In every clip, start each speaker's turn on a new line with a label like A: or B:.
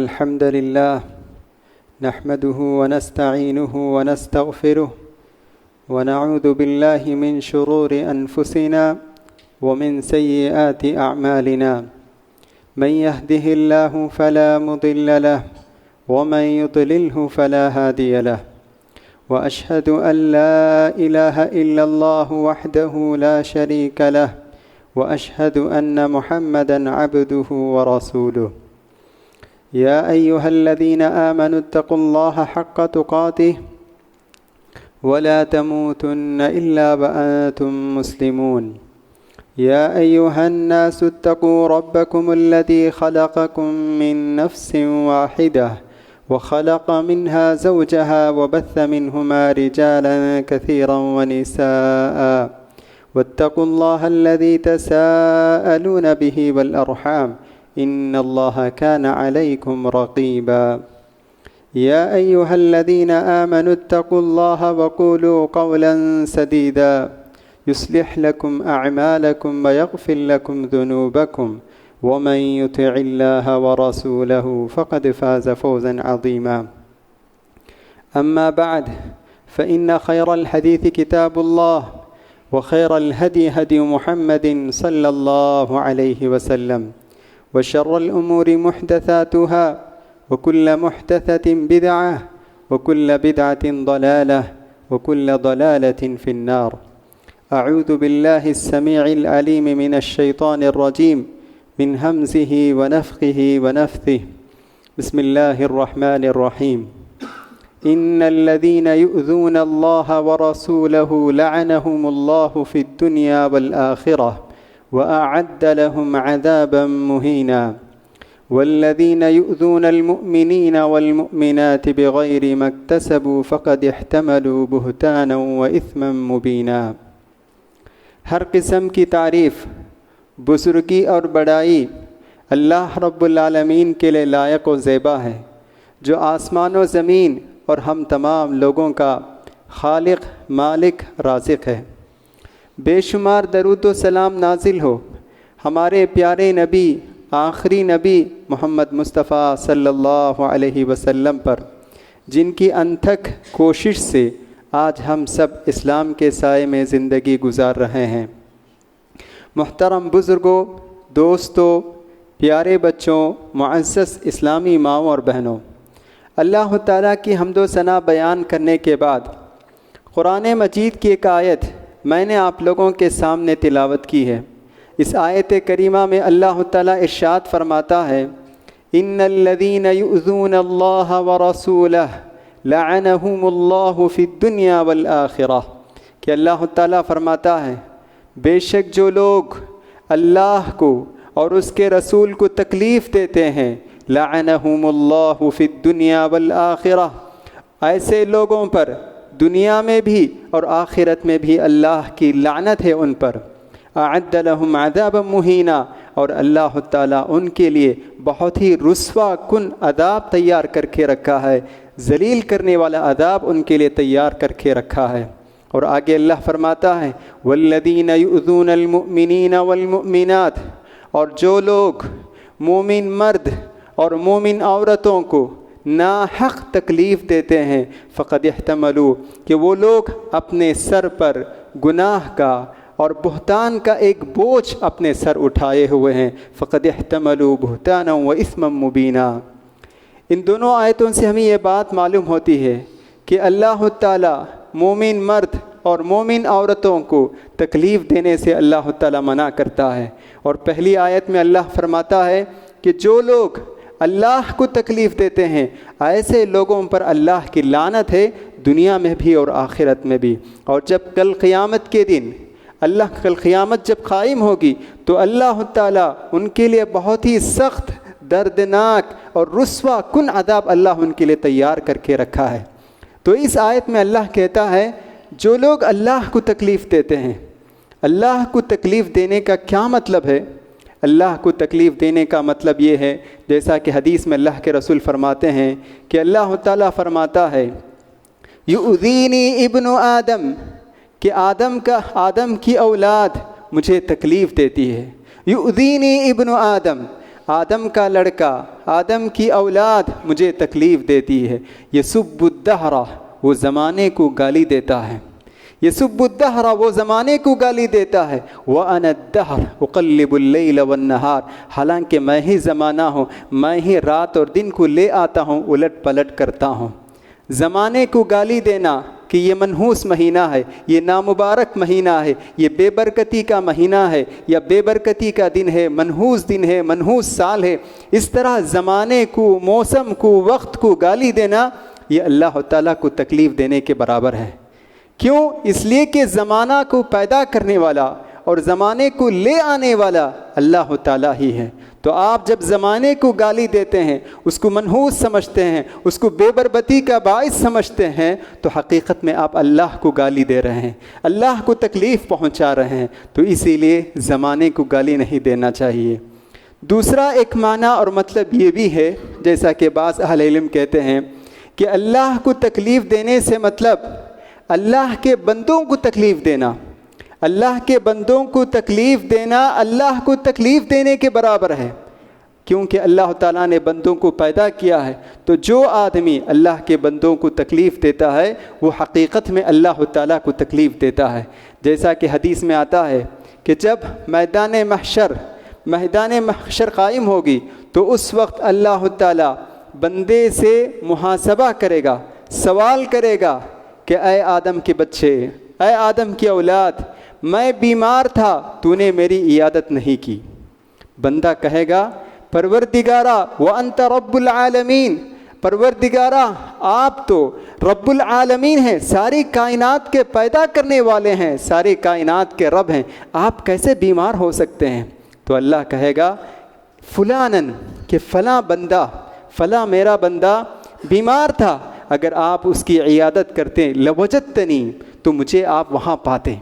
A: الحمد لله نحمده ونستعينه ونستغفره ونعوذ بالله من شرور أنفسنا ومن سيئات أعمالنا. من يهده الله فلا مضل له ومن يضلله فلا هادي له. وأشهد أن لا إله إلا الله وحده لا شريك له وأشهد أن محمدًا عبده ورسوله. يا أيها الذين آمنوا اتقوا الله حق تقاته ولا تموتن إلا وأنتم مسلمون. يا أيها الناس اتقوا ربكم الذي خلقكم من نفس واحدة وخلق منها زوجها وبث منهما رجالا كثيرا ونساء واتقوا الله الذي تساءلون به والأرحام إن الله كان عليكم رقيبا. يا أيها الذين آمنوا اتقوا الله وقولوا قولا سديدا يصلح لكم أعمالكم ويغفر لكم ذنوبكم ومن يطع الله ورسوله فقد فاز فوزا عظيما. أما بعد فإن خير الحديث كتاب الله وخير الهدي هدي محمد صلى الله عليه وسلم وشر الأمور محدثاتها وكل محدثة بدعة وكل بدعة ضلالة وكل ضلالة في النار. أعوذ بالله السميع العليم من الشيطان الرجيم من همزه ونفخه ونفثه. بسم الله الرحمن الرحيم. إن الذين يؤذون الله ورسوله لعنهم الله في الدنيا والآخرة وأعد لهم عذابا مهينا. والذين يؤذون المؤمنين والمؤمنات بغير ما اكتسبوا فقد احتملوا بهتانا وإثما مبينا. ہر قسم کی تعریف، بزرگی اور بڑائی اللہ رب العالمین کے لیے لائق و زیبا ہے، جو آسمان و زمین اور ہم تمام لوگوں کا خالق، مالک، رازق ہے۔ بے شمار درود و سلام نازل ہو ہمارے پیارے نبی، آخری نبی محمد مصطفیٰ صلی اللہ علیہ وسلم پر، جن کی انتھک کوشش سے آج ہم سب اسلام کے سائے میں زندگی گزار رہے ہیں۔ محترم بزرگوں، دوستوں، پیارے بچوں، معزز اسلامی ماؤں اور بہنوں، اللہ تعالیٰ کی حمد و ثنا بیان کرنے کے بعد قرآن مجید کی ایک آیت میں نے آپ لوگوں کے سامنے تلاوت کی ہے۔ اس آیت کریمہ میں اللہ تعالیٰ ارشاد فرماتا ہے، ان الذین یؤذون اللہ ورسولہ لعنہم اللہ فی الدنیا والآخرہ، کہ اللہ تعالیٰ فرماتا ہے بے شک جو لوگ اللہ کو اور اس کے رسول کو تکلیف دیتے ہیں، لعنہم اللہ فی الدنیا والآخرہ، ایسے لوگوں پر دنیا میں بھی اور آخرت میں بھی اللہ کی لعنت ہے ان پر۔ اعد لہم عذابا مہینا، اور اللہ تعالیٰ ان کے لیے بہت ہی رسوا کن عذاب تیار کر کے رکھا ہے، ذلیل کرنے والا عذاب ان کے لیے تیار کر کے رکھا ہے۔ اور آگے اللہ فرماتا ہے والذین یؤذون المؤمنین والمؤمنات، اور جو لوگ مومن مرد اور مومن عورتوں کو ناحق تکلیف دیتے ہیں، فقد احتملوا، کہ وہ لوگ اپنے سر پر گناہ کا اور بہتان کا ایک بوجھ اپنے سر اٹھائے ہوئے ہیں، فقد احتملوا بہتانا و اثما مبینا۔ ان دونوں آیتوں سے ہمیں یہ بات معلوم ہوتی ہے کہ اللہ تعالیٰ مومن مرد اور مومن عورتوں کو تکلیف دینے سے اللہ تعالیٰ منع کرتا ہے۔ اور پہلی آیت میں اللہ فرماتا ہے کہ جو لوگ اللہ کو تکلیف دیتے ہیں، ایسے لوگوں پر اللہ کی لعنت ہے، دنیا میں بھی اور آخرت میں بھی۔ اور جب کل قیامت کے دن کل قیامت جب قائم ہوگی تو اللہ تعالیٰ ان کے لیے بہت ہی سخت، دردناک اور رسوا کن عذاب اللہ ان کے لیے تیار کر کے رکھا ہے۔ تو اس آیت میں اللہ کہتا ہے جو لوگ اللہ کو تکلیف دیتے ہیں، اللہ کو تکلیف دینے کا کیا مطلب ہے؟ اللہ کو تکلیف دینے کا مطلب یہ ہے، جیسا کہ حدیث میں اللہ کے رسول فرماتے ہیں کہ اللہ تعالیٰ فرماتا ہے یؤذینی ابن آدم، کہ آدم کی اولاد مجھے تکلیف دیتی ہے۔ یؤذینی ابن آدم، آدم کا لڑکا، آدم کی اولاد مجھے تکلیف دیتی ہے۔ یسب الدہر، وہ زمانے کو گالی دیتا ہے۔ یسب الدہر، وہ زمانے کو گالی دیتا ہے۔ وَأَنَا الدَّهْرُ أُقَلِّبُ اللَّيْلَ وَالنَّهَارَ، حالانکہ میں ہی زمانہ ہوں، میں ہی رات اور دن کو لے آتا ہوں، الٹ پلٹ کرتا ہوں۔ زمانے کو گالی دینا کہ یہ منحوس مہینہ ہے، یہ نامبارک مہینہ ہے، یہ بے برکتی کا مہینہ ہے، یا بے برکتی کا دن ہے، منحوس دن ہے، منحوس سال ہے، اس طرح زمانے کو، موسم کو، وقت کو گالی دینا، یہ اللہ تعالیٰ کو تکلیف دینے کے برابر ہے۔ کیوں؟ اس لیے کہ زمانہ کو پیدا کرنے والا اور زمانے کو لے آنے والا اللہ تعالیٰ ہی ہے۔ تو آپ جب زمانے کو گالی دیتے ہیں، اس کو منحوس سمجھتے ہیں، اس کو بے برکتی کا باعث سمجھتے ہیں، تو حقیقت میں آپ اللہ کو گالی دے رہے ہیں، اللہ کو تکلیف پہنچا رہے ہیں۔ تو اسی لیے زمانے کو گالی نہیں دینا چاہیے۔ دوسرا ایک معنی اور مطلب یہ بھی ہے، جیسا کہ بعض اہل علم کہتے ہیں کہ اللہ کو تکلیف دینے سے مطلب اللہ کے بندوں کو تکلیف دینا۔ اللہ کے بندوں کو تکلیف دینا اللہ کو تکلیف دینے کے برابر ہے، کیونکہ اللہ تعالیٰ نے بندوں کو پیدا کیا ہے۔ تو جو آدمی اللہ کے بندوں کو تکلیف دیتا ہے وہ حقیقت میں اللہ تعالیٰ کو تکلیف دیتا ہے۔ جیسا کہ حدیث میں آتا ہے کہ جب میدان محشر قائم ہوگی تو اس وقت اللہ تعالیٰ بندے سے محاسبہ کرے گا، سوال کرے گا کہ اے آدم کے بچے، اے آدم کی اولاد، میں بیمار تھا، تو نے میری عیادت نہیں کی۔ بندہ کہے گا پروردگارا وانت رب العالمین، پروردگارا آپ تو رب العالمین ہیں، ساری کائنات کے پیدا کرنے والے ہیں، ساری کائنات کے رب ہیں، آپ کیسے بیمار ہو سکتے ہیں؟ تو اللہ کہے گا فلانن، کہ فلاں بندہ، فلاں میرا بندہ بیمار تھا، اگر آپ اس کی عیادت کرتے لوجدتنی، تو مجھے آپ وہاں پاتے،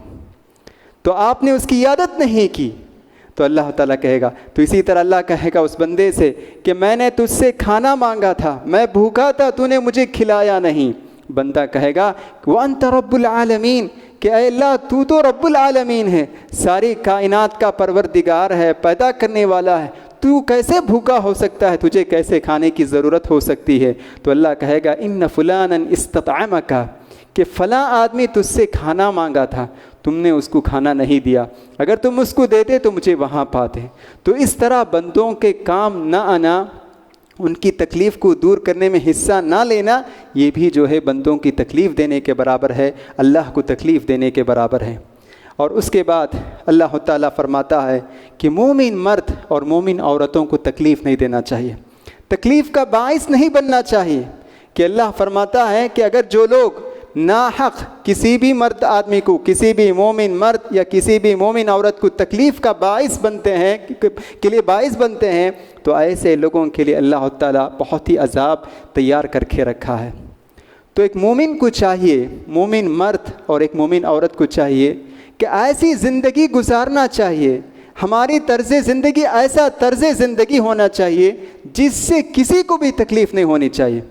A: تو آپ نے اس کی عیادت نہیں کی۔ تو اللہ تعالیٰ کہے گا، تو اسی طرح اللہ کہے گا اس بندے سے کہ میں نے تجھ سے کھانا مانگا تھا، میں بھوکا تھا، تو نے مجھے کھلایا نہیں۔ بندہ کہے گا وانت رب العالمین، کہ اے اللہ تو تو رب العالمین ہے، ساری کائنات کا پروردگار ہے، پیدا کرنے والا ہے، تو کیسے بھوکا ہو سکتا ہے، تجھے کیسے کھانے کی ضرورت ہو سکتی ہے؟ تو اللہ کہے گا ان فلانا استطعمک، کہ فلاں آدمی تجھ سے کھانا مانگا تھا، تم نے اس کو کھانا نہیں دیا، اگر تم اس کو دیتے تو مجھے وہاں پاتے۔ تو اس طرح بندوں کے کام نہ آنا، ان کی تکلیف کو دور کرنے میں حصہ نہ لینا، یہ بھی جو ہے بندوں کی تکلیف دینے کے برابر ہے، اللہ کو تکلیف دینے کے برابر ہے۔ اور اس کے بعد اللہ تعالیٰ فرماتا ہے کہ مومن مرد اور مومن عورتوں کو تکلیف نہیں دینا چاہیے، تکلیف کا باعث نہیں بننا چاہیے۔ کہ اللہ فرماتا ہے کہ اگر جو لوگ ناحق کسی بھی مرد آدمی کو، کسی بھی مومن مرد یا کسی بھی مومن عورت کو تکلیف کا باعث بنتے ہیں، کے لیے باعث بنتے ہیں، تو ایسے لوگوں کے لیے اللہ تعالیٰ بہت ہی عذاب تیار کر کے رکھا ہے۔ تو ایک مومن کو چاہیے، مومن مرد اور ایک مومن عورت کو چاہیے کہ ایسی زندگی گزارنا چاہیے، ہماری طرز زندگی ایسا طرز زندگی ہونا چاہیے جس سے کسی کو بھی تکلیف نہیں ہونی چاہیے۔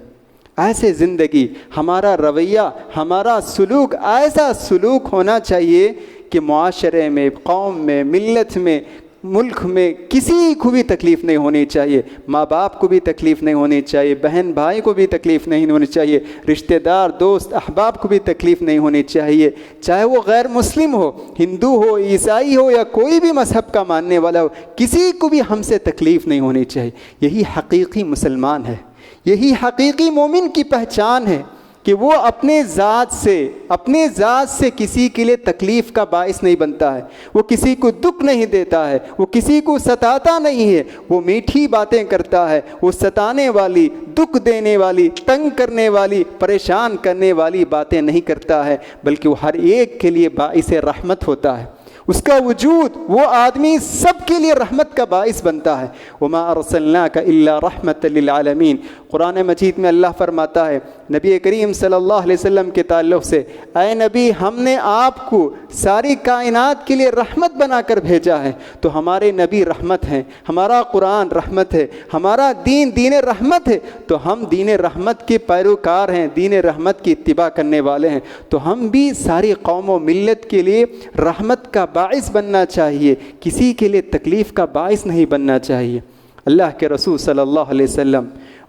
A: ایسے زندگی، ہمارا رویہ، ہمارا سلوک ایسا سلوک ہونا چاہیے کہ معاشرے میں، قوم میں، ملت میں، ملک میں کسی کو بھی تکلیف نہیں ہونی چاہیے، ماں باپ کو بھی تکلیف نہیں ہونی چاہیے، بہن بھائی کو بھی تکلیف نہیں ہونی چاہیے، رشتہ دار دوست احباب کو بھی تکلیف نہیں ہونی چاہیے، چاہے وہ غیر مسلم ہو، ہندو ہو، عیسائی ہو یا کوئی بھی مذہب کا ماننے والا ہو، کسی کو بھی ہم سے تکلیف نہیں ہونی چاہیے۔ یہی حقیقی مسلمان ہے، یہی حقیقی مومن کی پہچان ہے کہ وہ اپنے ذات سے کسی کے لیے تکلیف کا باعث نہیں بنتا ہے، وہ کسی کو دکھ نہیں دیتا ہے، وہ کسی کو ستاتا نہیں ہے، وہ میٹھی باتیں کرتا ہے، وہ ستانے والی، دکھ دینے والی، تنگ کرنے والی، پریشان کرنے والی باتیں نہیں کرتا ہے، بلکہ وہ ہر ایک کے لیے باعث رحمت ہوتا ہے۔ اس کا وجود، وہ آدمی سب کے لیے رحمت کا باعث بنتا ہے۔ وما ارسلناک الا رحمت للعالمین، قرآن مجید میں اللہ فرماتا ہے نبی کریم صلی اللہ علیہ وسلم کے تعلق سے، اے نبی ہم نے آپ کو ساری کائنات کے لیے رحمت بنا کر بھیجا ہے۔ تو ہمارے نبی رحمت ہیں، ہمارا قرآن رحمت ہے، ہمارا دین رحمت ہے، تو ہم دین رحمت کے پیروکار ہیں، دین رحمت کی اتباع کرنے والے ہیں، تو ہم بھی ساری قوم و ملت کے لیے رحمت کا باعث بننا چاہیے، کسی کے لیے تکلیف کا باعث نہیں بننا چاہیے۔ اللہ کے رسول صلی اللہ علیہ وسلم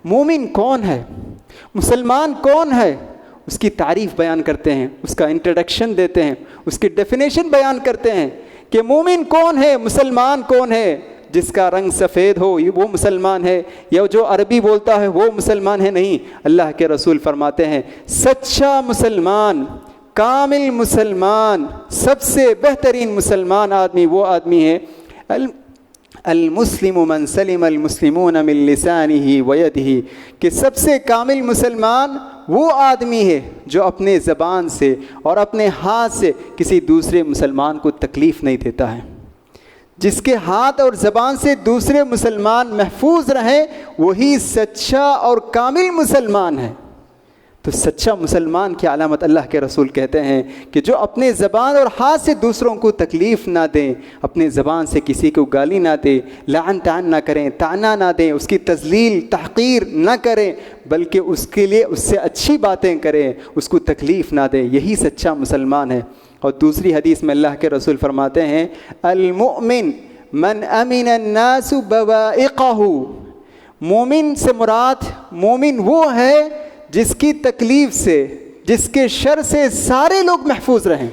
A: مومن کون ہے، مسلمان کون ہے، اس کی تعریف بیان کرتے ہیں، اس کا انٹروڈکشن دیتے ہیں، اس کی ڈیفینیشن بیان کرتے ہیں کہ مومن کون ہے، مسلمان کون ہے۔ جس کا رنگ سفید ہو وہ مسلمان ہے، یا جو عربی بولتا ہے وہ مسلمان ہے، نہیں۔ اللہ کے رسول فرماتے ہیں سچا مسلمان، کامل مسلمان، سب سے بہترین مسلمان آدمی وہ آدمی ہے المسلم من سلم المسلمون من لسانه ویدہ، کہ سب سے کامل مسلمان وہ آدمی ہے جو اپنے زبان سے اور اپنے ہاتھ سے کسی دوسرے مسلمان کو تکلیف نہیں دیتا ہے۔ جس کے ہاتھ اور زبان سے دوسرے مسلمان محفوظ رہیں وہی سچا اور کامل مسلمان ہے۔ تو سچا مسلمان کی علامت اللہ کے رسول کہتے ہیں کہ جو اپنے زبان اور ہاتھ سے دوسروں کو تکلیف نہ دیں، اپنے زبان سے کسی کو گالی نہ دیں، لعن طعن نہ کریں، طعنہ نہ دیں، اس کی تذلیل تحقیر نہ کریں، بلکہ اس کے لیے اس سے اچھی باتیں کریں، اس کو تکلیف نہ دیں، یہی سچا مسلمان ہے۔ اور دوسری حدیث میں اللہ کے رسول فرماتے ہیں المؤمن من امن الناس بوائقہ، مومن سے مراد مومن وہ ہے جس کی تکلیف سے، جس کے شر سے سارے لوگ محفوظ رہیں۔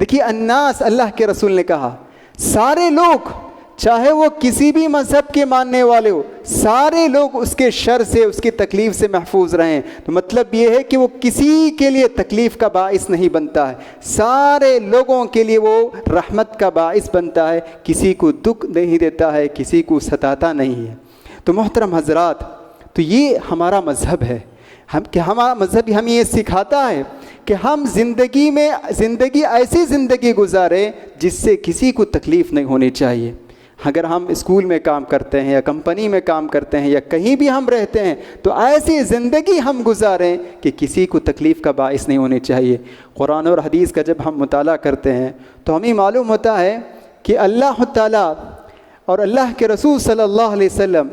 A: دیکھیے الناس، اللہ کے رسول نے کہا سارے لوگ، چاہے وہ کسی بھی مذہب کے ماننے والے ہو، سارے لوگ اس کے شر سے، اس کی تکلیف سے محفوظ رہیں۔ تو مطلب یہ ہے کہ وہ کسی کے لیے تکلیف کا باعث نہیں بنتا ہے، سارے لوگوں کے لیے وہ رحمت کا باعث بنتا ہے، کسی کو دکھ نہیں دیتا ہے، کسی کو ستاتا نہیں ہے۔ تو محترم حضرات، تو یہ ہمارا مذہب ہے، کہ ہمارا مذہب ہمیں یہ سکھاتا ہے کہ ہم زندگی ایسی زندگی گزاریں جس سے کسی کو تکلیف نہیں ہونی چاہیے۔ اگر ہم اسکول میں کام کرتے ہیں یا کمپنی میں کام کرتے ہیں یا کہیں بھی ہم رہتے ہیں تو ایسی زندگی ہم گزاریں کہ کسی کو تکلیف کا باعث نہیں ہونی چاہیے۔ قرآن اور حدیث کا جب ہم مطالعہ کرتے ہیں تو ہمیں معلوم ہوتا ہے کہ اللہ تعالیٰ اور اللہ کے رسول صلی اللہ علیہ وسلم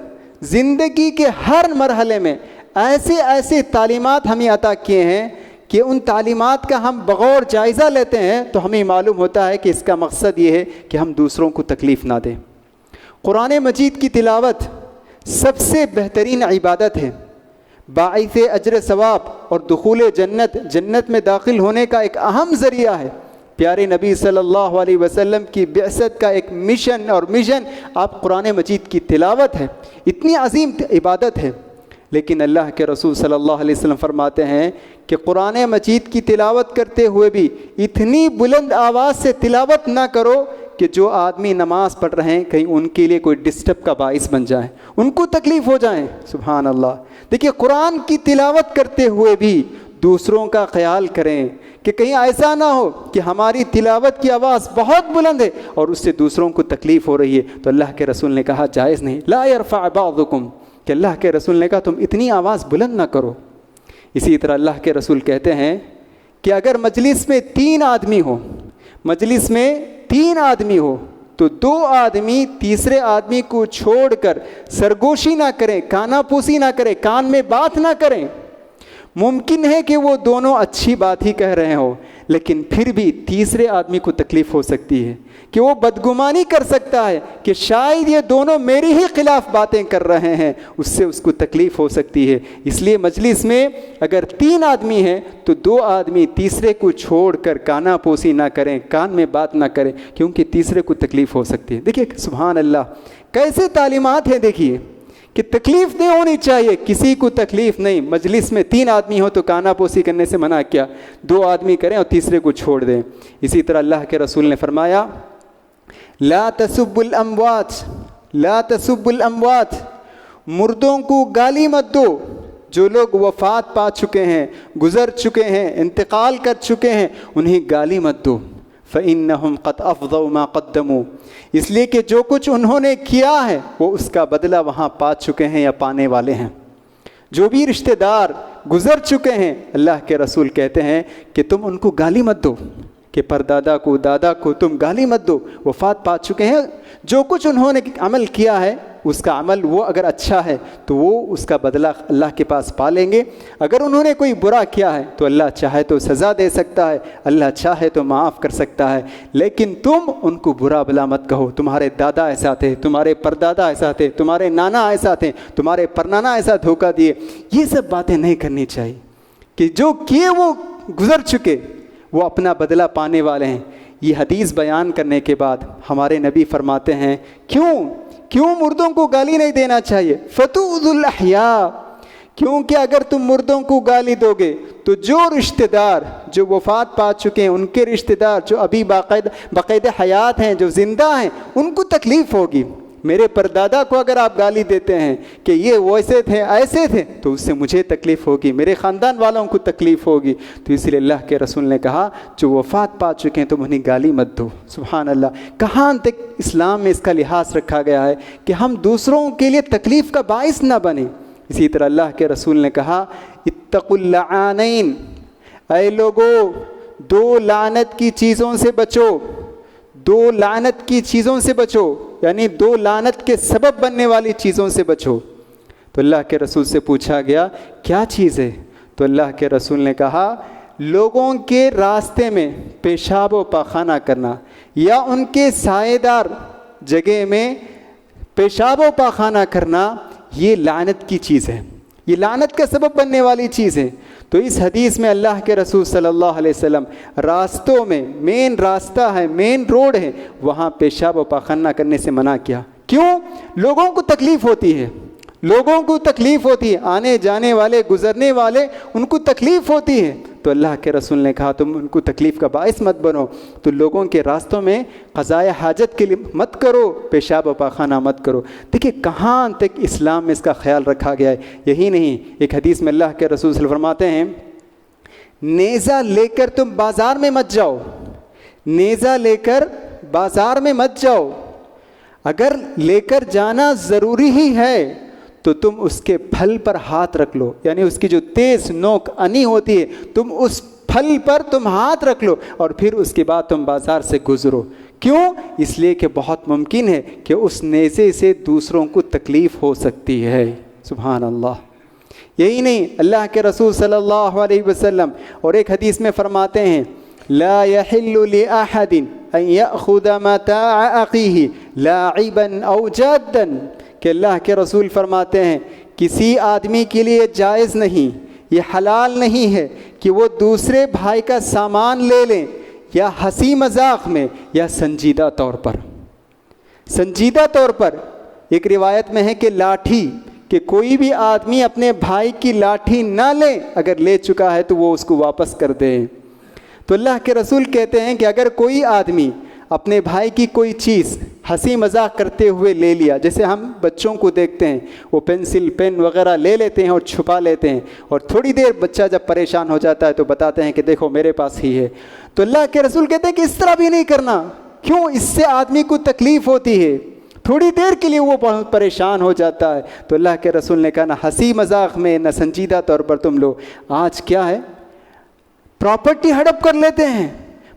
A: زندگی کے ہر مرحلے میں ایسے تعلیمات ہمیں عطا کیے ہیں کہ ان تعلیمات کا ہم بغور جائزہ لیتے ہیں تو ہمیں معلوم ہوتا ہے کہ اس کا مقصد یہ ہے کہ ہم دوسروں کو تکلیف نہ دیں۔ قرآن مجید کی تلاوت سب سے بہترین عبادت ہے، باعث اجر ثواب اور دخول جنت میں داخل ہونے کا ایک اہم ذریعہ ہے۔ پیارے نبی صلی اللہ علیہ وسلم کی بعثت کا ایک مشن آپ قرآن مجید کی تلاوت ہے، اتنی عظیم عبادت ہے۔ لیکن اللہ کے رسول صلی اللہ علیہ وسلم فرماتے ہیں کہ قرآن مجید کی تلاوت کرتے ہوئے بھی اتنی بلند آواز سے تلاوت نہ کرو کہ جو آدمی نماز پڑھ رہے ہیں کہیں ان کے لیے کوئی ڈسٹرب کا باعث بن جائے، ان کو تکلیف ہو جائے۔ سبحان اللہ۔ دیکھیے قرآن کی تلاوت کرتے ہوئے بھی دوسروں کا خیال کریں کہ کہیں ایسا نہ ہو کہ ہماری تلاوت کی آواز بہت بلند ہے اور اس سے دوسروں کو تکلیف ہو رہی ہے۔ تو اللہ کے رسول نے کہا جائز نہیں، لا يرفع بعضکم، کہ اللہ کے رسول نے کہا تم اتنی آواز بلند نہ کرو۔ اسی طرح اللہ کے رسول کہتے ہیں کہ اگر مجلس میں 3 آدمی ہو تو 2 آدمی تیسرے آدمی کو چھوڑ کر سرگوشی نہ کریں، کانا پوسی نہ کریں، کان میں بات نہ کریں۔ ممکن ہے کہ وہ دونوں اچھی بات ہی کہہ رہے ہوں، لیکن پھر بھی تیسرے آدمی کو تکلیف ہو سکتی ہے کہ وہ بدگمانی کر سکتا ہے کہ شاید یہ دونوں میرے ہی خلاف باتیں کر رہے ہیں، اس سے اس کو تکلیف ہو سکتی ہے۔ اس لیے مجلس میں اگر 3 آدمی ہیں تو 2 آدمی تیسرے کو چھوڑ کر کانا پوسی نہ کریں، کان میں بات نہ کریں، کیونکہ تیسرے کو تکلیف ہو سکتی ہے۔ دیکھیے سبحان اللہ، کیسے تعلیمات ہیں، دیکھیے کہ تکلیف نہیں ہونی چاہیے، کسی کو تکلیف نہیں۔ مجلس میں 3 آدمی ہو تو کانا پوسی کرنے سے منع کیا، 2 آدمی کریں اور تیسرے کو چھوڑ دیں۔ اسی طرح اللہ کے رسول نے فرمایا لا تسبوا الاموات، مردوں کو گالی مت دو۔ جو لوگ وفات پا چکے ہیں، گزر چکے ہیں، انتقال کر چکے ہیں، انہیں گالی مت دو۔ فإنهم قد أفضوا ما قدموا، اس لیے کہ جو کچھ انہوں نے کیا ہے وہ اس کا بدلہ وہاں پا چکے ہیں یا پانے والے ہیں۔ جو بھی رشتہ دار گزر چکے ہیں، اللہ کے رسول کہتے ہیں کہ تم ان کو گالی مت دو، کہ پردادا کو، دادا کو تم گالی مت دو، وفات پا چکے ہیں، جو کچھ انہوں نے عمل کیا ہے اس کا عمل وہ اگر اچھا ہے تو وہ اس کا بدلہ اللہ کے پاس پا لیں گے. اگر انہوں نے کوئی برا کیا ہے تو اللہ چاہے تو سزا دے سکتا ہے, اللہ چاہے تو معاف کر سکتا ہے. لیکن تم ان کو برا بلا مت کہو, تمہارے دادا ایسا تھے, تمہارے پردادا ایسا تھے, تمہارے نانا ایسا تھے, تمہارے پرنانا ایسا دھوکہ دیے. یہ سب باتیں نہیں کرنی چاہیے کہ جو کیے وہ گزر چکے, وہ اپنا بدلہ پانے والے ہیں. یہ حدیث بیان کرنے کے بعد ہمارے نبی فرماتے ہیں کیوں مردوں کو گالی نہیں دینا چاہیے؟ فتؤذوا الاحیاء, کیونکہ اگر تم مردوں کو گالی دو گے تو جو رشتہ دار جو وفات پا چکے ہیں, ان کے رشتہ دار جو ابھی باقاعدہ حیات ہیں, جو زندہ ہیں, ان کو تکلیف ہوگی. میرے پردادا کو اگر آپ گالی دیتے ہیں کہ یہ ویسے تھے ایسے تھے تو اس سے مجھے تکلیف ہوگی, میرے خاندان والوں کو تکلیف ہوگی. تو اس لیے اللہ کے رسول نے کہا جو وفات پا چکے ہیں تم انہیں گالی مت دو. سبحان اللہ, کہاں تک اسلام میں اس کا لحاظ رکھا گیا ہے کہ ہم دوسروں کے لیے تکلیف کا باعث نہ بنیں. اسی طرح اللہ کے رسول نے کہا اتقوا اللعانین, اے لوگو دو لعنت کی چیزوں سے بچو, دو لعنت کی چیزوں سے بچو, یعنی دو لعنت کے سبب بننے والی چیزوں سے بچو. تو اللہ کے رسول سے پوچھا گیا کیا چیز ہے؟ تو اللہ کے رسول نے کہا لوگوں کے راستے میں پیشاب و پاخانہ کرنا یا ان کے سائے دار جگہ میں پیشاب و پاخانہ کرنا, یہ لعنت کی چیز ہے, یہ لعنت کا سبب بننے والی چیز ہے. تو اس حدیث میں اللہ کے رسول صلی اللہ علیہ وسلم راستوں میں, مین راستہ ہے, مین روڈ ہے, وہاں پیشاب و پاخانہ کرنے سے منع کیا. کیوں؟ لوگوں کو تکلیف ہوتی ہے, لوگوں کو تکلیف ہوتی ہے, آنے جانے والے گزرنے والے ان کو تکلیف ہوتی ہے. تو اللہ کے رسول نے کہا تم ان کو تکلیف کا باعث مت بنو, تو لوگوں کے راستوں میں قضائے حاجت کے لیے مت کرو, پیشاب و پاخانہ مت کرو. دیکھیے کہاں تک اسلام میں اس کا خیال رکھا گیا ہے. یہی نہیں, ایک حدیث میں اللہ کے رسول صلی اللہ علیہ وسلم فرماتے ہیں نیزہ لے کر تم بازار میں مت جاؤ, نیزہ لے کر بازار میں مت جاؤ, اگر لے کر جانا ضروری ہی ہے تو تم اس کے پھل پر ہاتھ رکھ لو, یعنی اس کی جو تیز نوک انی ہوتی ہے تم اس پھل پر تم ہاتھ رکھ لو اور پھر اس کے بعد تم بازار سے گزرو. کیوں؟ اس لیے کہ بہت ممکن ہے کہ اس نیزے سے دوسروں کو تکلیف ہو سکتی ہے. سبحان اللہ. یہی نہیں, اللہ کے رسول صلی اللہ علیہ وسلم اور ایک حدیث میں فرماتے ہیں لا يحل لأحد ان يأخذ متاع اخيه لاعبا او جادا, کہ اللہ کے رسول فرماتے ہیں کسی آدمی کے لیے جائز نہیں, یہ حلال نہیں ہے کہ وہ دوسرے بھائی کا سامان لے لیں یا ہنسی مذاق میں یا سنجیدہ طور پر. سنجیدہ طور پر ایک روایت میں ہے کہ لاٹھی, کہ کوئی بھی آدمی اپنے بھائی کی لاٹھی نہ لے, اگر لے چکا ہے تو وہ اس کو واپس کر دے. تو اللہ کے رسول کہتے ہیں کہ اگر کوئی آدمی اپنے بھائی کی کوئی چیز ہنسی مذاق کرتے ہوئے لے لیا, جیسے ہم بچوں کو دیکھتے ہیں وہ پینسل پین وغیرہ لے لیتے ہیں اور چھپا لیتے ہیں, اور تھوڑی دیر بچہ جب پریشان ہو جاتا ہے تو بتاتے ہیں کہ دیکھو میرے پاس ہی ہے. تو اللہ کے رسول کہتے ہیں کہ اس طرح بھی نہیں کرنا. کیوں؟ اس سے آدمی کو تکلیف ہوتی ہے, تھوڑی دیر کے لیے وہ بہت پریشان ہو جاتا ہے. تو اللہ کے رسول نے کہا نہ ہنسی مذاق میں نہ سنجیدہ طور پر تم لو. آج کیا ہے, پراپرٹی ہڑپ کر لیتے ہیں,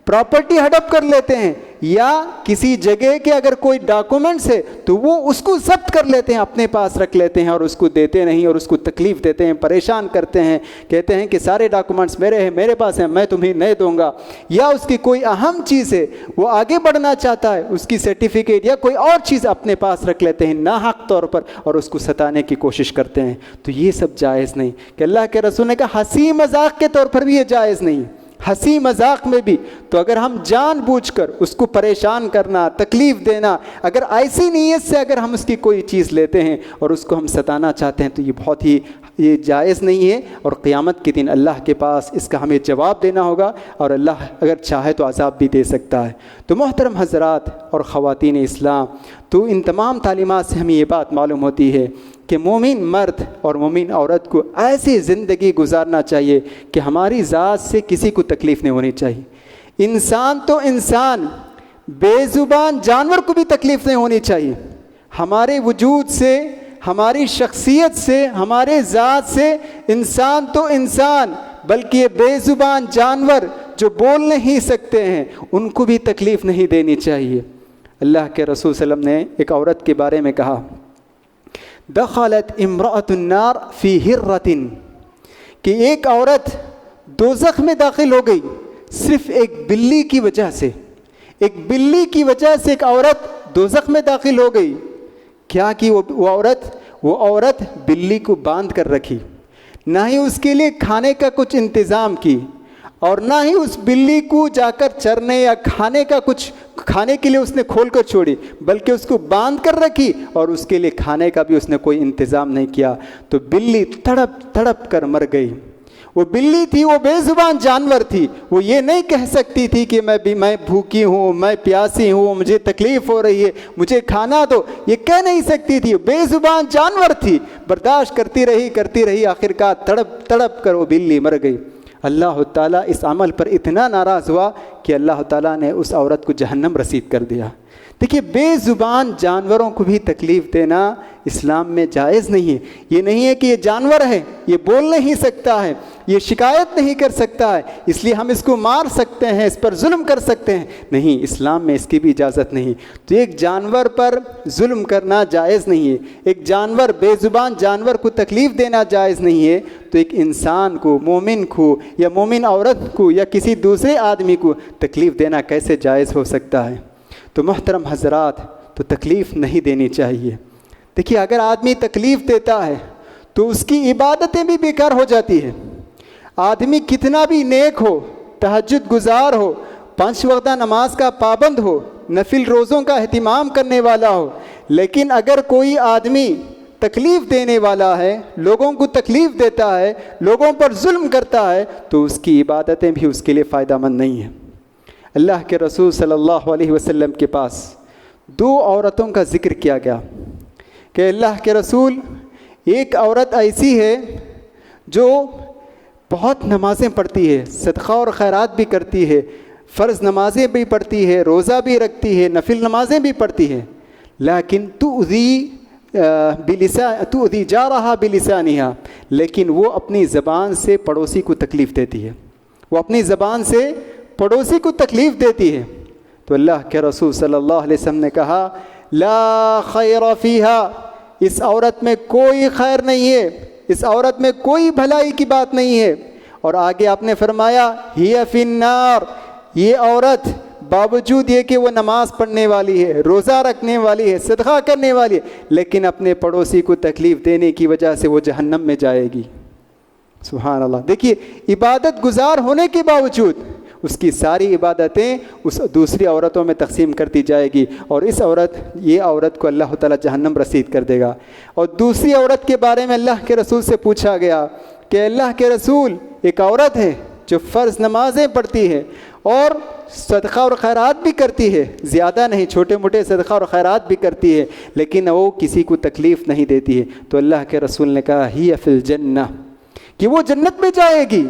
A: پراپرٹی ہڑپ کر لیتے ہیں, یا کسی جگہ کے اگر کوئی ڈاکومنٹس ہے تو وہ اس کو ضبط کر لیتے ہیں, اپنے پاس رکھ لیتے ہیں اور اس کو دیتے نہیں اور اس کو تکلیف دیتے ہیں, پریشان کرتے ہیں, کہتے ہیں کہ سارے ڈاکومنٹس میرے ہیں, میرے پاس ہیں, میں تمہیں نہیں دوں گا. یا اس کی کوئی اہم چیز ہے, وہ آگے بڑھنا چاہتا ہے, اس کی سرٹیفکیٹ یا کوئی اور چیز اپنے پاس رکھ لیتے ہیں ناحق طور پر اور اس کو ستانے کی کوشش کرتے ہیں. تو یہ سب جائز نہیں. کہ اللہ کے رسول نے کہا ہنسی مذاق کے طور پر بھی یہ جائز نہیں, ہنسی مذاق میں بھی. تو اگر ہم جان بوجھ کر اس کو پریشان کرنا, تکلیف دینا, اگر ایسی نیت سے اگر ہم اس کی کوئی چیز لیتے ہیں اور اس کو ہم ستانا چاہتے ہیں تو یہ بہت ہی یہ جائز نہیں ہے, اور قیامت کے دن اللہ کے پاس اس کا ہمیں جواب دینا ہوگا, اور اللہ اگر چاہے تو عذاب بھی دے سکتا ہے. تو محترم حضرات اور خواتین اسلام, تو ان تمام تعلیمات سے ہمیں یہ بات معلوم ہوتی ہے کہ مومن مرد اور مومن عورت کو ایسی زندگی گزارنا چاہیے کہ ہماری ذات سے کسی کو تکلیف نہیں ہونی چاہیے. انسان تو انسان, بے زبان جانور کو بھی تکلیف نہیں ہونی چاہیے. ہمارے وجود سے, ہماری شخصیت سے, ہمارے ذات سے انسان تو انسان, بلکہ یہ بے زبان جانور جو بول نہیں سکتے ہیں ان کو بھی تکلیف نہیں دینی چاہیے. اللہ کے رسول صلی اللہ علیہ وسلم نے ایک عورت کے بارے میں کہا دخلت امرأۃ النار فی ہرۃ، کہ ایک عورت دوزخ میں داخل ہو گئی صرف ایک بلی کی وجہ سے. ایک بلی کی وجہ سے ایک عورت دوزخ میں داخل ہو گئی. کیا کی وہ عورت بلی کو باندھ کر رکھی، نہ ہی اس کے لیے کھانے کا کچھ انتظام کی، اور نہ ہی اس بلی کو جا کر چرنے یا کھانے کے لیے اس نے کھول کر چھوڑی، بلکہ اس کو باندھ کر رکھی اور اس کے لیے کھانے کا بھی اس نے کوئی انتظام نہیں کیا. تو بلی تڑپ تڑپ کر مر گئی. وہ بلی تھی، وہ بے زبان جانور تھی، وہ یہ نہیں کہہ سکتی تھی کہ میں بھوکی ہوں، میں پیاسی ہوں، مجھے تکلیف ہو رہی ہے، مجھے کھانا دو، یہ کہہ نہیں سکتی تھی. بے زبان جانور تھی، برداشت کرتی رہی، آخرکار تڑپ تڑپ کر وہ بلی مر گئی. اللہ تعالیٰ اس عمل پر اتنا ناراض ہوا کہ اللہ تعالیٰ نے اس عورت کو جہنم رسید کر دیا. دیکھیے، بے زبان جانوروں کو بھی تکلیف دینا اسلام میں جائز نہیں ہے. یہ نہیں ہے کہ یہ جانور ہے، یہ بول نہیں سکتا ہے، یہ شکایت نہیں کر سکتا ہے، اس لیے ہم اس کو مار سکتے ہیں، اس پر ظلم کر سکتے ہیں. نہیں، اسلام میں اس کی بھی اجازت نہیں. تو ایک جانور پر ظلم کرنا جائز نہیں ہے، ایک جانور، بے زبان جانور کو تکلیف دینا جائز نہیں ہے. تو ایک انسان کو، مومن کو یا مومن عورت کو یا کسی دوسرے آدمی کو تکلیف دینا کیسے جائز ہو سکتا ہے؟ تو محترم حضرات، تو تکلیف نہیں دینی چاہیے. دیکھیے، اگر آدمی تکلیف دیتا ہے تو اس کی عبادتیں بھی بیکار ہو جاتی ہیں. آدمی کتنا بھی نیک ہو، تہجد گزار ہو، 5 وقتہ نماز کا پابند ہو، نفل روزوں کا اہتمام کرنے والا ہو، لیکن اگر کوئی آدمی تکلیف دینے والا ہے، لوگوں کو تکلیف دیتا ہے، لوگوں پر ظلم کرتا ہے، تو اس کی عبادتیں بھی اس کے لیے فائدہ مند نہیں ہیں. اللہ کے رسول صلی اللہ علیہ وسلم کے پاس 2 عورتوں کا ذکر کیا گیا کہ اللہ کے رسول، ایک عورت ایسی ہے جو بہت نمازیں پڑھتی ہے، صدقہ اور خیرات بھی کرتی ہے، فرض نمازیں بھی پڑھتی ہے، روزہ بھی رکھتی ہے، نفل نمازیں بھی پڑھتی ہے، لیکن تؤذی جارہا بلسانہا، لیکن وہ اپنی زبان سے پڑوسی کو تکلیف دیتی ہے. وہ اپنی زبان سے پڑوسی کو تکلیف دیتی ہے. تو اللہ کے رسول صلی اللہ علیہ وسلم نے کہا، لا خیر فیہا، اس عورت میں کوئی خیر نہیں ہے، اس عورت میں کوئی بھلائی کی بات نہیں ہے. اور آگے آپ نے فرمایا، ہی فی النار، یہ عورت باوجود یہ کہ وہ نماز پڑھنے والی ہے، روزہ رکھنے والی ہے، صدقہ کرنے والی ہے، لیکن اپنے پڑوسی کو تکلیف دینے کی وجہ سے وہ جہنم میں جائے گی. سبحان اللہ. دیکھیے، عبادت گزار ہونے کے باوجود اس کی ساری عبادتیں اس دوسری عورتوں میں تقسیم کرتی جائے گی، اور یہ عورت کو اللہ تعالیٰ جہنم رسید کر دے گا. اور دوسری عورت کے بارے میں اللہ کے رسول سے پوچھا گیا کہ اللہ کے رسول، ایک عورت ہے جو فرض نمازیں پڑھتی ہے اور صدقہ اور خیرات بھی کرتی ہے، زیادہ نہیں، چھوٹے موٹے صدقہ اور خیرات بھی کرتی ہے، لیکن وہ کسی کو تکلیف نہیں دیتی ہے. تو اللہ کے رسول نے کہا، ہی فی الجنہ، کہ وہ جنت میں جائے گی.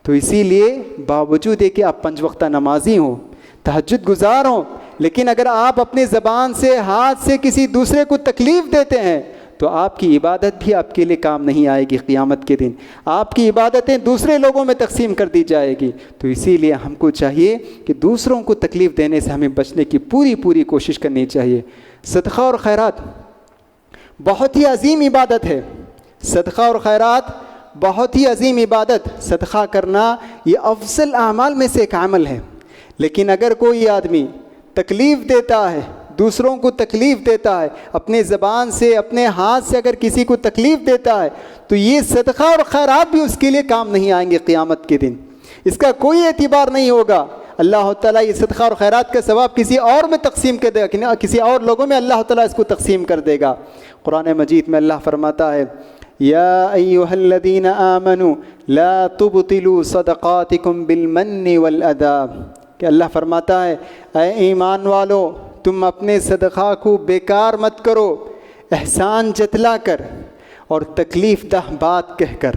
A: تو اسی لیے باوجود ہے کہ آپ 5 وقتہ نمازی ہوں، تہجد گزار ہوں، لیکن اگر آپ اپنی زبان سے، ہاتھ سے کسی دوسرے کو تکلیف دیتے ہیں تو آپ کی عبادت بھی آپ کے لیے کام نہیں آئے گی. قیامت کے دن آپ کی عبادتیں دوسرے لوگوں میں تقسیم کر دی جائے گی. تو اسی لیے ہم کو چاہیے کہ دوسروں کو تکلیف دینے سے ہمیں بچنے کی پوری کوشش کرنی چاہیے. صدقہ اور خیرات بہت ہی عظیم عبادت ہے. صدقہ اور خیرات بہت ہی عظیم عبادت. صدقہ کرنا یہ افضل اعمال میں سے ایک عمل ہے. لیکن اگر کوئی آدمی تکلیف دیتا ہے، دوسروں کو تکلیف دیتا ہے، اپنے زبان سے، اپنے ہاتھ سے اگر کسی کو تکلیف دیتا ہے، تو یہ صدقہ اور خیرات بھی اس کے لیے کام نہیں آئیں گے قیامت کے دن. اس کا کوئی اعتبار نہیں ہوگا. اللہ تعالیٰ یہ صدقہ اور خیرات کا ثواب کسی اور میں تقسیم کر دے گا، کسی اور لوگوں میں اللہ تعالیٰ اس کو تقسیم کر دے گا. قرآن مجید میں اللہ فرماتا ہے، یا ایھا الذین آمنوا لا تبطلوا صدقاتکم بالمن والاذی، کہ اللہ فرماتا ہے، اے ایمان والو، تم اپنے صدقہ کو بیکار مت کرو، احسان جتلا کر اور تکلیف دہ بات کہہ کر.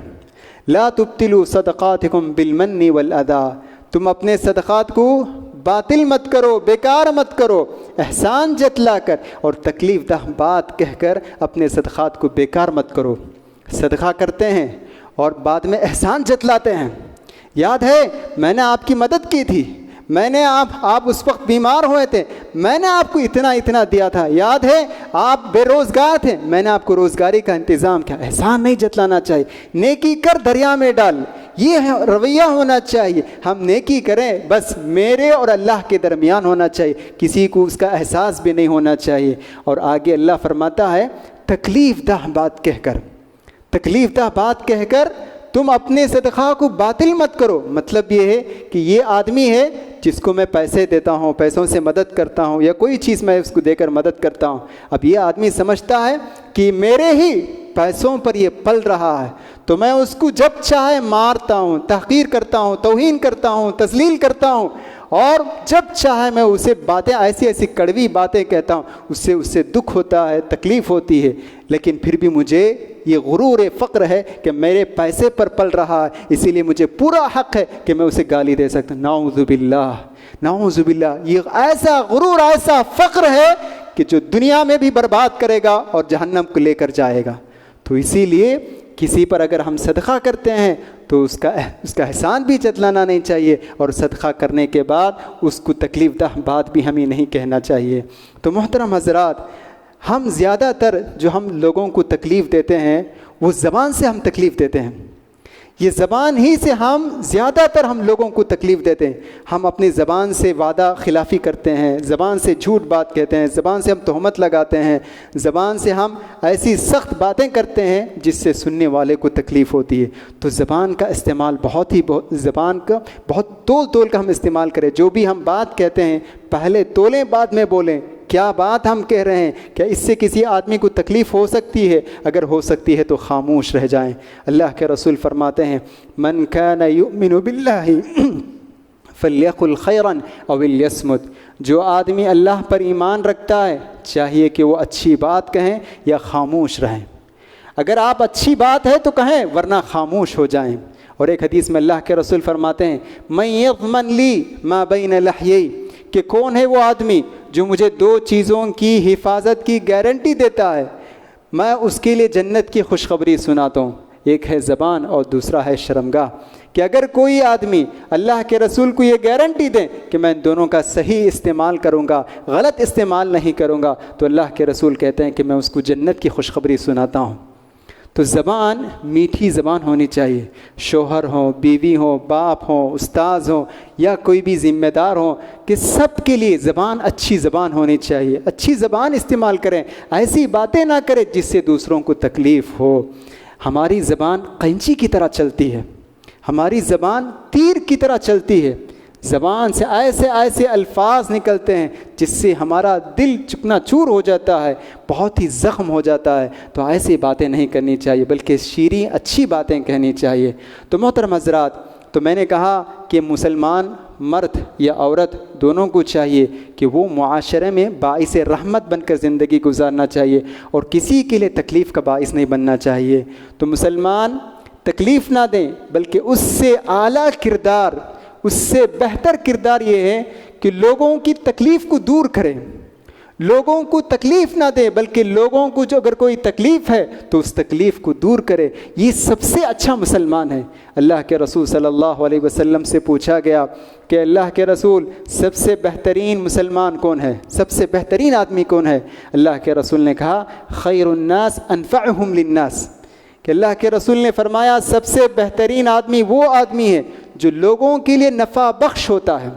A: لا تبطلوا صدقاتکم بالمن والاذی، تم اپنے صدقات کو باطل مت کرو، بیکار مت کرو، احسان جتلا کر اور تکلیف دہ بات کہہ کر اپنے صدقات کو بیکار مت کرو. صدقہ کرتے ہیں اور بعد میں احسان جتلاتے ہیں. یاد ہے میں نے آپ کی مدد کی تھی، میں نے آپ اس وقت بیمار ہوئے تھے، میں نے آپ کو اتنا دیا تھا، یاد ہے؟ آپ بے روزگار تھے، میں نے آپ کو روزگاری کا انتظام کیا۔ احسان نہیں جتلانا چاہیے، نیکی کر دریا میں ڈال، یہ رویہ ہونا چاہیے۔ ہم نیکی کریں بس میرے اور اللہ کے درمیان ہونا چاہیے، کسی کو اس کا احساس بھی نہیں ہونا چاہیے۔ اور آگے اللہ فرماتا ہے تکلیف دہ بات کہہ کر تم اپنے صدقہ کو باطل مت کرو۔ مطلب یہ ہے کہ یہ آدمی ہے جس کو میں پیسے دیتا ہوں، پیسوں سے مدد کرتا ہوں، یا کوئی چیز میں اس کو دے کر مدد کرتا ہوں، اب یہ آدمی سمجھتا ہے کہ میرے ہی پیسوں پر یہ پل رہا ہے، تو میں اس کو جب چاہے مارتا ہوں، تحقیر کرتا ہوں، توہین کرتا ہوں، تذلیل کرتا ہوں، اور جب چاہے میں اسے باتیں ایسی کڑوی باتیں کہتا ہوں، اس سے دکھ ہوتا ہے، تکلیف ہوتی ہے، لیکن پھر بھی مجھے یہ غرور فقر ہے کہ میرے پیسے پر پل رہا ہے، اسی لیے مجھے پورا حق ہے کہ میں اسے گالی دے سکتا ہوں۔ نعوذ باللہ، یہ ایسا غرور، ایسا فقر ہے کہ جو دنیا میں بھی برباد کرے گا اور جہنم کو لے کر جائے گا۔ تو اسی لیے کسی پر اگر ہم صدقہ کرتے ہیں تو اس کا احسان بھی جتلانا نہیں چاہیے، اور صدقہ کرنے کے بعد اس کو تکلیف دہ بات بھی ہمیں نہیں کہنا چاہیے۔ تو محترم حضرات، ہم زیادہ تر جو ہم لوگوں کو تکلیف دیتے ہیں وہ زبان سے ہم تکلیف دیتے ہیں، یہ زبان ہی سے ہم زیادہ تر ہم لوگوں کو تکلیف دیتے ہیں۔ ہم اپنی زبان سے وعدہ خلافی کرتے ہیں، زبان سے جھوٹ بات کہتے ہیں، زبان سے ہم تہمت لگاتے ہیں، زبان سے ہم ایسی سخت باتیں کرتے ہیں جس سے سننے والے کو تکلیف ہوتی ہے۔ تو زبان کا استعمال زبان کا بہت تول کا ہم استعمال کریں۔ جو بھی ہم بات کہتے ہیں پہلے تولیں بعد میں بولیں، کیا بات ہم کہہ رہے ہیں، کیا اس سے کسی آدمی کو تکلیف ہو سکتی ہے؟ اگر ہو سکتی ہے تو خاموش رہ جائیں۔ اللہ کے رسول فرماتے ہیں من کان یؤمن باللہ فلیقل خیرا او لیصمت، جو آدمی اللہ پر ایمان رکھتا ہے چاہیے کہ وہ اچھی بات کہیں یا خاموش رہیں۔ اگر آپ اچھی بات ہے تو کہیں، ورنہ خاموش ہو جائیں۔ اور ایک حدیث میں اللہ کے رسول فرماتے ہیں من یضمن لی ما بین لحیی، کہ کون ہے وہ آدمی جو مجھے دو چیزوں کی حفاظت کی گارنٹی دیتا ہے، میں اس کے لیے جنت کی خوشخبری سناتا ہوں۔ ایک ہے زبان اور دوسرا ہے شرمگاہ، کہ اگر کوئی آدمی اللہ کے رسول کو یہ گارنٹی دے کہ میں دونوں کا صحیح استعمال کروں گا، غلط استعمال نہیں کروں گا، تو اللہ کے رسول کہتے ہیں کہ میں اس کو جنت کی خوشخبری سناتا ہوں۔ تو زبان میٹھی زبان ہونی چاہیے، شوہر ہوں، بیوی ہوں، باپ ہوں، استاذ ہوں، یا کوئی بھی ذمہ دار ہوں، کہ سب کے لیے زبان اچھی زبان ہونی چاہیے۔ اچھی زبان استعمال کریں، ایسی باتیں نہ کریں جس سے دوسروں کو تکلیف ہو۔ ہماری زبان قینچی کی طرح چلتی ہے، ہماری زبان تیر کی طرح چلتی ہے، زبان سے ایسے الفاظ نکلتے ہیں جس سے ہمارا دل چکنا چور ہو جاتا ہے، بہت ہی زخم ہو جاتا ہے۔ تو ایسی باتیں نہیں کرنی چاہیے، بلکہ شیریں اچھی باتیں کہنی چاہیے۔ تو محترم حضرات، تو میں نے کہا کہ مسلمان مرد یا عورت دونوں کو چاہیے کہ وہ معاشرے میں باعث رحمت بن کر زندگی گزارنا چاہیے، اور کسی کے لیے تکلیف کا باعث نہیں بننا چاہیے۔ تو مسلمان تکلیف نہ دیں، بلکہ اس سے اعلیٰ کردار، اس سے بہتر کردار یہ ہے کہ لوگوں کی تکلیف کو دور کریں، لوگوں کو تکلیف نہ دے، بلکہ لوگوں کو جو اگر کوئی تکلیف ہے تو اس تکلیف کو دور کرے۔ یہ سب سے اچھا مسلمان ہے۔ اللہ کے رسول صلی اللہ علیہ وسلم سے پوچھا گیا کہ اللہ کے رسول سب سے بہترین مسلمان کون ہے، سب سے بہترین آدمی کون ہے؟ اللہ کے رسول نے کہا خیر الناس انفعہم للناس، کہ اللہ کے رسول نے فرمایا سب سے بہترین آدمی وہ آدمی ہے جو لوگوں کے لیے نفع بخش ہوتا ہے،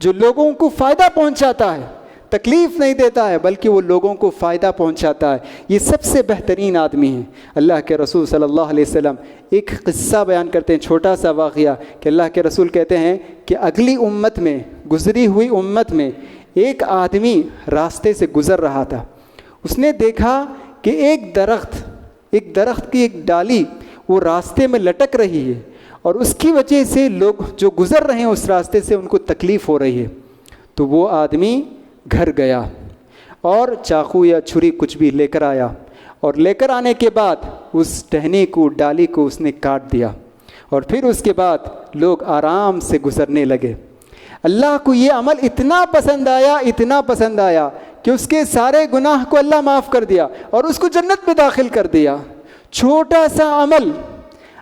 A: جو لوگوں کو فائدہ پہنچاتا ہے، تکلیف نہیں دیتا ہے بلکہ وہ لوگوں کو فائدہ پہنچاتا ہے، یہ سب سے بہترین آدمی ہے۔ اللہ کے رسول صلی اللہ علیہ وسلم ایک قصہ بیان کرتے ہیں، چھوٹا سا واقعہ، کہ اللہ کے رسول کہتے ہیں کہ اگلی امت میں، گزری ہوئی امت میں ایک آدمی راستے سے گزر رہا تھا، اس نے دیکھا کہ ایک درخت کی ایک ڈالی وہ راستے میں لٹک رہی ہے، اور اس کی وجہ سے لوگ جو گزر رہے ہیں اس راستے سے ان کو تکلیف ہو رہی ہے۔ تو وہ آدمی گھر گیا اور چاقو یا چھری کچھ بھی لے کر آیا، اور لے کر آنے کے بعد اس ٹہنی کو، ڈالی کو اس نے کاٹ دیا، اور پھر اس کے بعد لوگ آرام سے گزرنے لگے۔ اللہ کو یہ عمل اتنا پسند آیا کہ اس کے سارے گناہ کو اللہ معاف کر دیا اور اس کو جنت میں داخل کر دیا۔ چھوٹا سا عمل،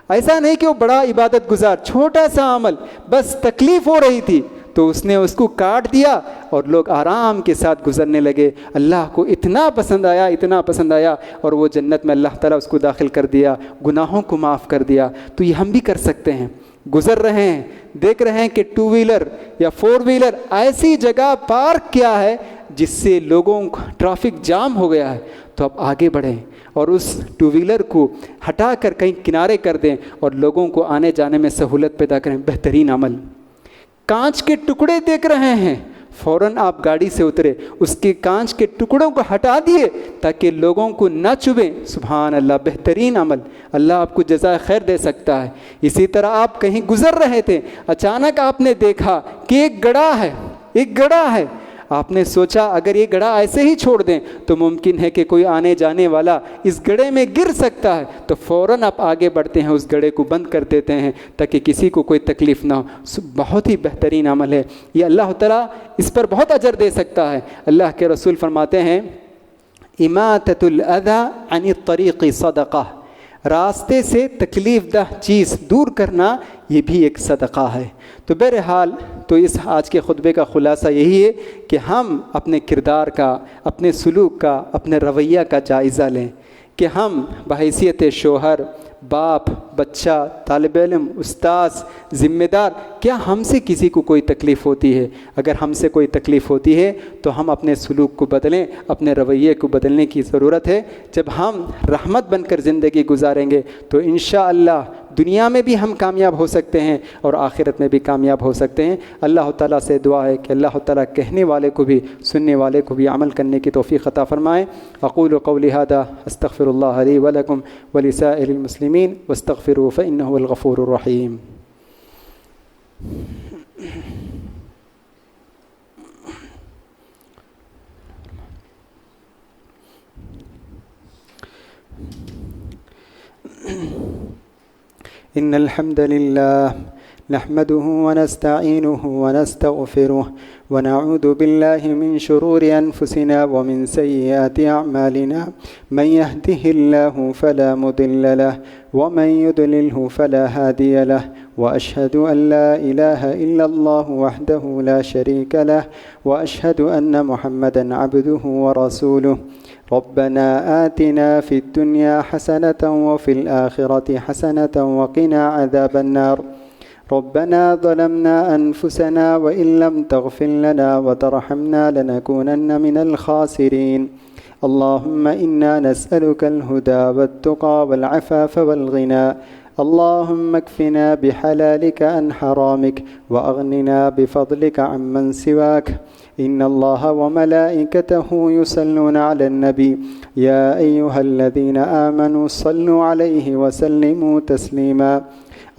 A: ایسا نہیں کہ وہ بڑا عبادت گزار، چھوٹا سا عمل، بس تکلیف ہو رہی تھی تو اس نے اس کو کاٹ دیا اور لوگ آرام کے ساتھ گزرنے لگے۔ اللہ کو اتنا پسند آیا، اتنا پسند آیا، اور وہ جنت میں اللہ تعالیٰ اس کو داخل کر دیا، گناہوں کو معاف کر دیا۔ تو یہ ہم بھی کر سکتے ہیں، گزر رہے ہیں، دیکھ رہے ہیں کہ 2 ویلر یا 4 ویلر ایسی جگہ پارک کیا ہے جس سے لوگوں کو ٹریفک جام ہو گیا ہے، تو اب آگے بڑھیں اور اس 2 ویلر کو ہٹا کر کہیں کنارے کر دیں اور لوگوں کو آنے جانے میں سہولت پیدا کریں۔ بہترین عمل۔ کانچ کے ٹکڑے دیکھ رہے ہیں، فوراً آپ گاڑی سے اترے، اس کے کانچ کے ٹکڑوں کو ہٹا دیے تاکہ لوگوں کو نہ چبھیں۔ سبحان اللہ، بہترین عمل، اللہ آپ کو جزائے خیر دے سکتا ہے۔ اسی طرح آپ کہیں گزر رہے تھے، اچانک آپ نے دیکھا کہ ایک گڑھا ہے، ایک گڑھا ہے۔ آپ نے سوچا اگر یہ گڑھا ایسے ہی چھوڑ دیں تو ممکن ہے کہ کوئی آنے جانے والا اس گڑھے میں گر سکتا ہے، تو فوراً آپ آگے بڑھتے ہیں، اس گڑھے کو بند کر دیتے ہیں تاکہ کسی کو کوئی تکلیف نہ ہو۔ بہت ہی بہترین عمل ہے یہ، اللہ تعالیٰ اس پر بہت اجر دے سکتا ہے۔ اللہ کے رسول فرماتے ہیں اماطۃ الاذی عن الطریق صدقہ، راستے سے تکلیف دہ چیز دور کرنا یہ بھی ایک صدقہ ہے۔ تو بہرحال تو اس آج کے خطبے کا خلاصہ یہی ہے کہ ہم اپنے کردار کا، اپنے سلوک کا، اپنے رویہ کا جائزہ لیں کہ ہم بحیثیت شوہر، باپ، بچہ، طالب علم، استاذ، ذمہ دار، کیا ہم سے کسی کو کوئی تکلیف ہوتی ہے؟ اگر ہم سے کوئی تکلیف ہوتی ہے تو ہم اپنے سلوک کو بدلیں، اپنے رویے کو بدلنے کی ضرورت ہے۔ جب ہم رحمت بن کر زندگی گزاریں گے تو انشاءاللہ دنیا میں بھی ہم کامیاب ہو سکتے ہیں اور آخرت میں بھی کامیاب ہو سکتے ہیں۔ اللہ تعالیٰ سے دعا ہے کہ اللہ تعالیٰ کہنے والے کو بھی، سننے والے کو بھی عمل کرنے کی توفیق عطا فرمائے۔ اقول قولی ھذا استغفر اللہ لی ولکم ولسائر المسلمین واستغفروہ فإنہ هو الغفور الرحیم۔ إن الحمد لله نحمده ونستعينه ونستغفره ونعوذ بالله من شرور أنفسنا ومن سيئات أعمالنا، من يهده الله فلا مضل له ومن يضلله فلا هادي له، وأشهد أن لا إله إلا الله وحده لا شريك له، وأشهد أن محمدا عبده ورسوله۔ ربنا آتنا في الدنيا حسنة وفي الآخرة حسنة وقنا عذاب النار۔ ربنا ظلمنا أنفسنا وإن لم تغفر لنا وترحمنا لنكونن من الخاسرين۔ اللهم إنا نسألك الهدى والتقى والعفاف والغنى، اللهم اكفنا بحلالك عن حرامك وأغننا بفضلك عمن سواك۔ إن الله وملائكته يصلون على النبي يا أيها الذين آمنوا صلوا عليه وسلموا تسليما۔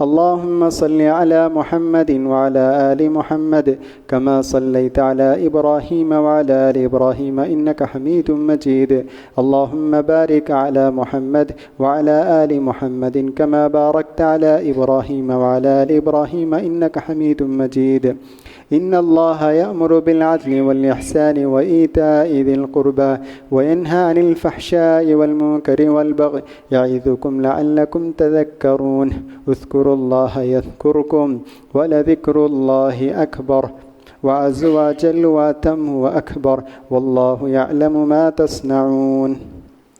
A: اللهم صل على محمد وعلى آل محمد كما صليت على إبراهيم وعلى آل إبراهيم إنك حميد مجيد۔ اللهم بارك على محمد وعلى آل محمد كما باركت على إبراهيم وعلى آل إبراهيم إنك حميد مجيد۔ إن الله يأمر بالعدل والإحسان وإيتاء ذي القربى وينهى عن الفحشاء والمنكر والبغي يعظكم لعلكم تذكرون۔ اذكروا الله يذكركم ولذكر الله أكبر وعز وجل وأتم وأكبر والله يعلم ما تصنعون۔